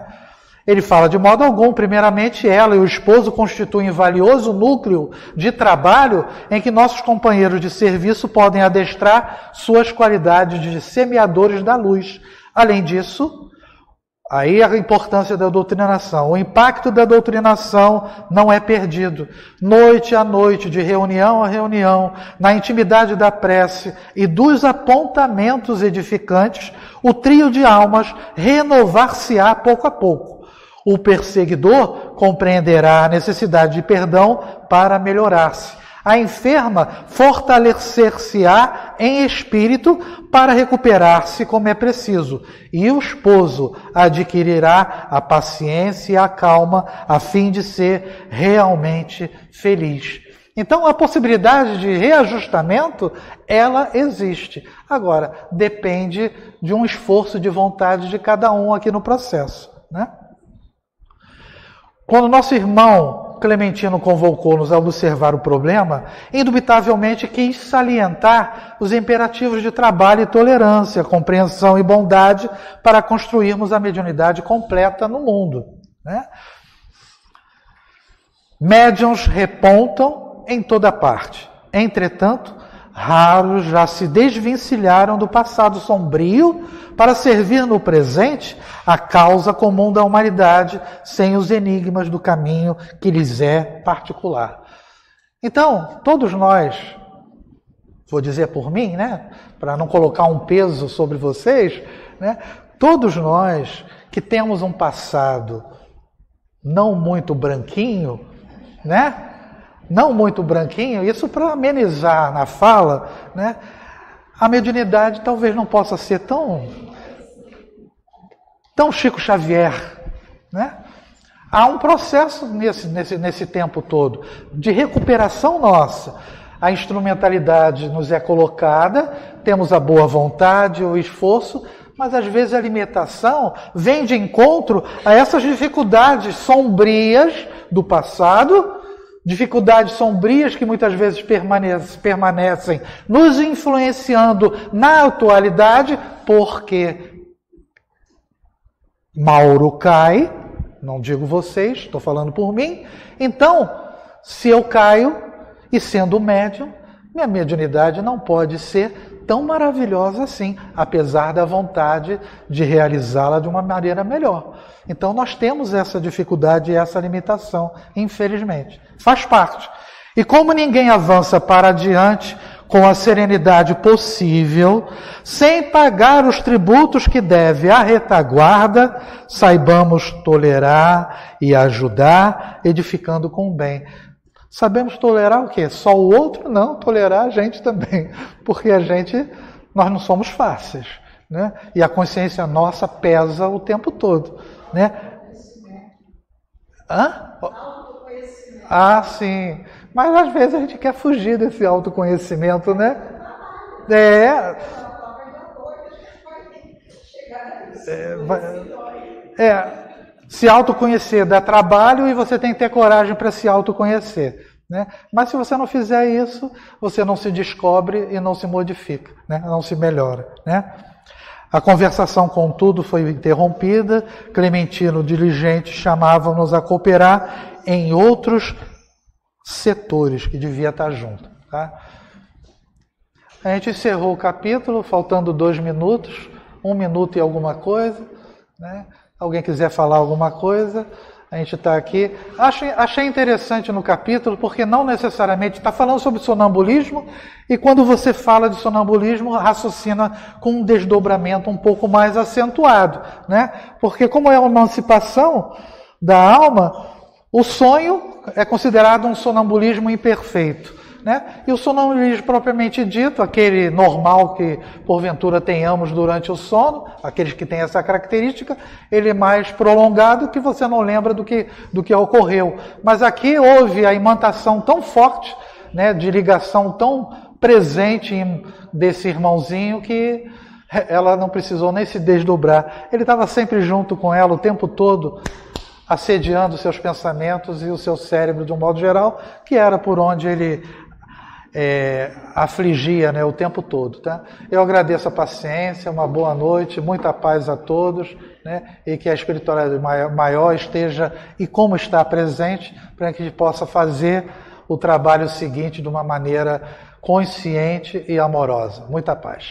Ele fala, de modo algum, primeiramente ela e o esposo constituem valioso núcleo de trabalho em que nossos companheiros de serviço podem adestrar suas qualidades de semeadores da luz. Além disso, aí a importância da doutrinação. O impacto da doutrinação não é perdido. Noite a noite, de reunião a reunião, na intimidade da prece e dos apontamentos edificantes, o trio de almas renovar-se-á pouco a pouco. O perseguidor compreenderá a necessidade de perdão para melhorar-se. A enferma fortalecer-se-á em espírito para recuperar-se como é preciso. E o esposo adquirirá a paciência e a calma a fim de ser realmente feliz. Então a possibilidade de reajustamento, ela existe. Agora, depende de um esforço de vontade de cada um aqui no processo, né? Quando nosso irmão Clementino convocou-nos a observar o problema, indubitavelmente quis salientar os imperativos de trabalho e tolerância, compreensão e bondade para construirmos a mediunidade completa no mundo, né? Médiuns repontam em toda parte. Entretanto, raros já se desvencilharam do passado sombrio para servir no presente a causa comum da humanidade, sem os enigmas do caminho que lhes é particular. Então, todos nós, vou dizer por mim, né, para não colocar um peso sobre vocês, né, todos nós que temos um passado não muito branquinho, né, não muito branquinho, isso para amenizar na fala, né? A mediunidade talvez não possa ser tão Chico Xavier, né? Há um processo nesse tempo todo de recuperação nossa. A instrumentalidade nos é colocada, temos a boa vontade, o esforço, mas às vezes a limitação vem de encontro a essas dificuldades sombrias do passado, dificuldades sombrias que muitas vezes permanecem nos influenciando na atualidade, porque Mauro cai, não digo vocês, estou falando por mim. Então, se eu caio e sendo médium, minha mediunidade não pode ser tão maravilhosa assim, apesar da vontade de realizá-la de uma maneira melhor. Então nós temos essa dificuldade e essa limitação, infelizmente. Faz parte. E como ninguém avança para adiante com a serenidade possível, sem pagar os tributos que deve à retaguarda, saibamos tolerar e ajudar, edificando com o bem. Sabemos tolerar o quê? Só o outro? Não, tolerar a gente também. Porque nós não somos fáceis, né? E a consciência nossa pesa o tempo todo, né? Hã? Ah, sim. Mas às vezes a gente quer fugir desse autoconhecimento, né? Se autoconhecer dá trabalho e você tem que ter coragem para se autoconhecer, né? Mas se você não fizer isso, você não se descobre e não se modifica, né? Não se melhora, né? A conversação, contudo, foi interrompida. Clementino, diligente, chamava-nos a cooperar em outros setores que devia estar junto, tá? A gente encerrou o capítulo, faltando 2 minutos, 1 minuto e alguma coisa, né? Alguém quiser falar alguma coisa, a gente está aqui. Achei interessante no capítulo, porque não necessariamente está falando sobre sonambulismo, e quando você fala de sonambulismo, raciocina com um desdobramento um pouco mais acentuado, né? Porque como é uma emancipação da alma, o sonho é considerado um sonambulismo imperfeito, né? E o sonambulismo propriamente dito, aquele normal que porventura tenhamos durante o sono, aqueles que têm essa característica, ele é mais prolongado que você não lembra do que ocorreu. Mas aqui houve a imantação tão forte, né, de ligação tão presente desse irmãozinho que ela não precisou nem se desdobrar. Ele estava sempre junto com ela o tempo todo, assediando seus pensamentos e o seu cérebro de um modo geral, que era por onde ele afligia, né, o tempo todo, tá? Eu agradeço a paciência, uma boa noite, muita paz a todos, né, e que a espiritualidade maior esteja e como está presente, para que a gente possa fazer o trabalho seguinte de uma maneira consciente e amorosa. Muita paz.